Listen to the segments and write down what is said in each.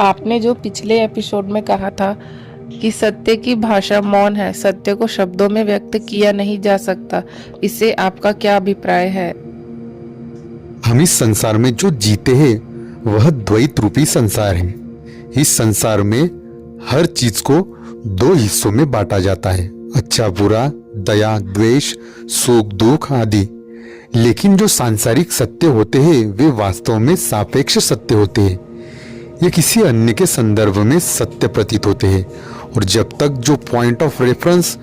आपने जो पिछले एपिसोड में कहा था कि सत्य की भाषा मौन है, सत्य को शब्दों में व्यक्त किया नहीं जा सकता, इससे आपका क्या अभिप्राय है? हम इस संसार में जो जीते हैं वह द्वैत रूपी संसार है। इस संसार में हर चीज को दो हिस्सों में बांटा जाता है, अच्छा बुरा, दया द्वेष, सुख दुख आदि। लेकिन जो सांसारिक सत्य होते हैं वे वास्तव में सापेक्ष सत्य होते हैं। ये किसी अन्य के संदर्भ में सत्य प्रतीत होते हैं, और जब तक जो पॉइंट ऑफ रेफरेंस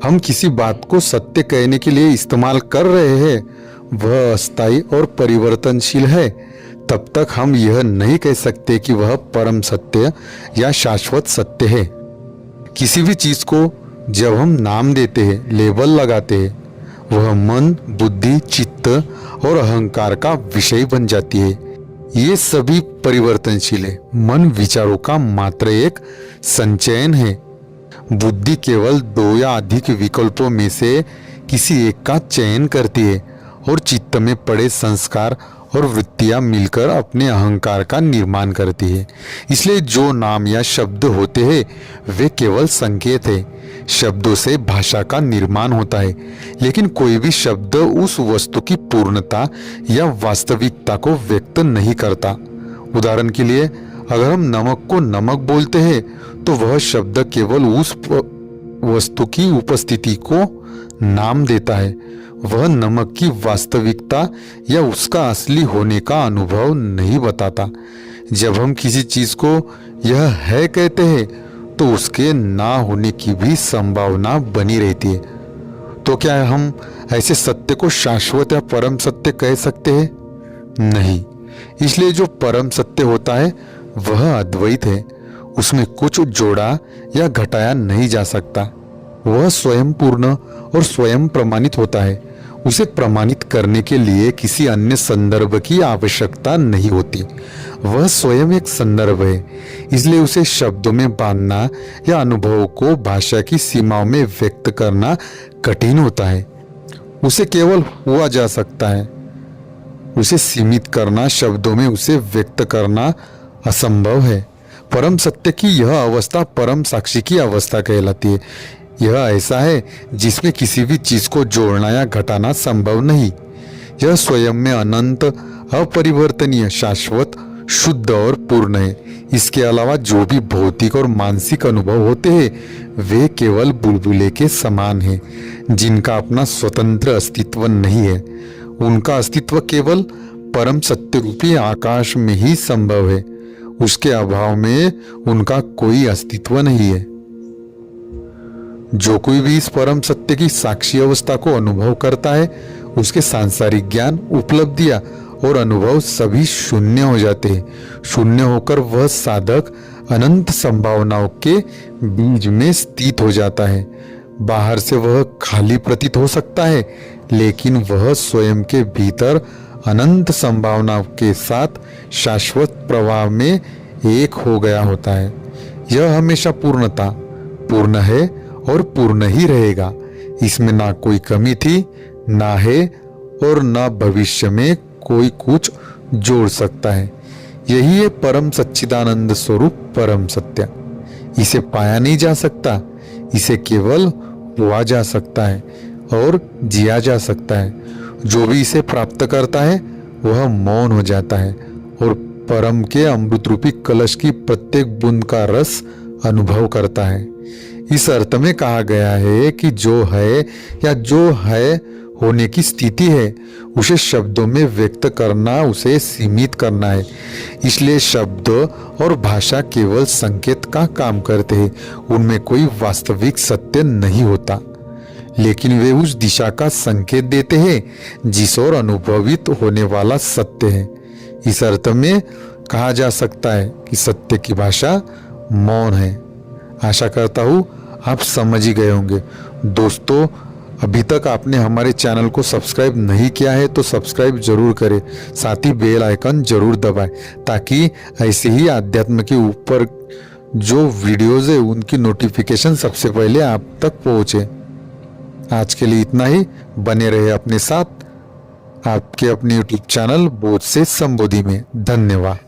हम किसी बात को सत्य कहने के लिए इस्तेमाल कर रहे हैं वह अस्थायी और परिवर्तनशील है, तब तक हम यह नहीं कह सकते कि वह परम सत्य या शाश्वत सत्य है। किसी भी चीज को जब हम नाम देते हैं, लेबल लगाते हैं, वह मन, बुद्धि, चित्त और अहंकार का विषय बन जाती है। ये सभी परिवर्तनशील है। मन विचारों का मात्र एक संचयन है। बुद्धि केवल दो या अधिक विकल्पों में से किसी एक का चयन करती है, और चित्त में पड़े संस्कार और वृत्तियां मिलकर अपने अहंकार का निर्माण करती है। इसलिए जो नाम या शब्द होते हैं वे केवल संकेत है। शब्दों से भाषा का निर्माण होता है, लेकिन कोई भी शब्द उस वस्तु की पूर्णता या वास्तविकता को व्यक्त नहीं करता। उदाहरण के लिए, अगर हम नमक को नमक बोलते हैं तो वह शब्द केवल उस वस्तु की उपस्थिति को नाम देता है। वह नमक की वास्तविकता या उसका असली होने का अनुभव नहीं बताता। जब हम किसी चीज को यह है कहते हैं तो उसके ना होने की भी संभावना बनी रहती है। तो क्या हम ऐसे सत्य को शाश्वत या परम सत्य कह सकते हैं? नहीं। इसलिए जो परम सत्य होता है वह अद्वैत है। उसमें कुछ जोड़ा या घटाया नहीं जा सकता। वह स्वयं पूर्ण और स्वयं प्रमाणित होता है। उसे प्रमाणित करने के लिए किसी अन्य संदर्भ की आवश्यकता नहीं होती। वह स्वयं एक संदर्भ है। इसलिए उसे शब्दों में बांधना या अनुभवों को भाषा की सीमाओं में व्यक्त करना कठिन होता है। उसे केवल हुआ जा सकता है। उसे सीमित करना, शब्दों में उसे व्यक्त करना असंभव है। परम सत्य की यह अवस्था परम साक्षी की अवस्था कहलाती है। यह ऐसा है जिसमें किसी भी चीज को जोड़ना या घटाना संभव नहीं। यह स्वयं में अनंत, अपरिवर्तनीय, शाश्वत, शुद्ध और पूर्ण है। इसके अलावा जो भी भौतिक और मानसिक अनुभव होते हैं वे केवल बुलबुले के समान हैं, जिनका अपना स्वतंत्र अस्तित्व नहीं है। उनका अस्तित्व केवल परम सत्य रूपी आकाश में ही संभव है। उसके अभाव में उनका कोई अस्तित्व नहीं है। जो कोई भी इस परम सत्य की साक्षी अवस्था को अनुभव करता है उसके सांसारिक ज्ञान, उपलब्धियां और अनुभव सभी शून्य हो जाते हैं। शून्य होकर वह साधक अनंत संभावनाओं के बीज में स्थित हो जाता है। बाहर से वह खाली प्रतीत हो सकता है, लेकिन वह स्वयं के भीतर अनंत संभावनाओं के साथ शाश्वत प्रवाह में एक हो गया होता है। यह हमेशा पूर्ण है और पूर्ण ही रहेगा। इसमें ना कोई कमी थी, ना है, और ना भविष्य में कोई कुछ जोड़ सकता है। यही है परम सच्चिदानंद स्वरूप परम सत्य। इसे पाया नहीं जा सकता, इसे केवल हुआ जा सकता है और जिया जा सकता है। जो भी इसे प्राप्त करता है वह मौन हो जाता है और परम के अमृत रूपी कलश की प्रत्येक बूंद का रस अनुभव करता है। इस अर्थ में कहा गया है कि जो है या जो है होने की स्थिति है उसे शब्दों में व्यक्त करना उसे सीमित करना है। इसलिए शब्द और भाषा केवल संकेत का काम करते हैं। उनमें कोई वास्तविक सत्य नहीं होता, लेकिन वे उस दिशा का संकेत देते हैं जिस ओर अनुभवित होने वाला सत्य है। इस अर्थ में कहा जा सकता है कि सत्य की भाषा मौन है। आशा करता हूँ आप समझ ही गए होंगे। दोस्तों, अभी तक आपने हमारे चैनल को सब्सक्राइब नहीं किया है तो सब्सक्राइब जरूर करें, साथ ही बेल आइकन जरूर दबाएं ताकि ऐसे ही अध्यात्म के ऊपर जो वीडियोस है उनकी नोटिफिकेशन सबसे पहले आप तक पहुंचे। आज के लिए इतना ही। बने रहे अपने साथ, आपके अपने यूट्यूब चैनल बोध से संबोधि में। धन्यवाद।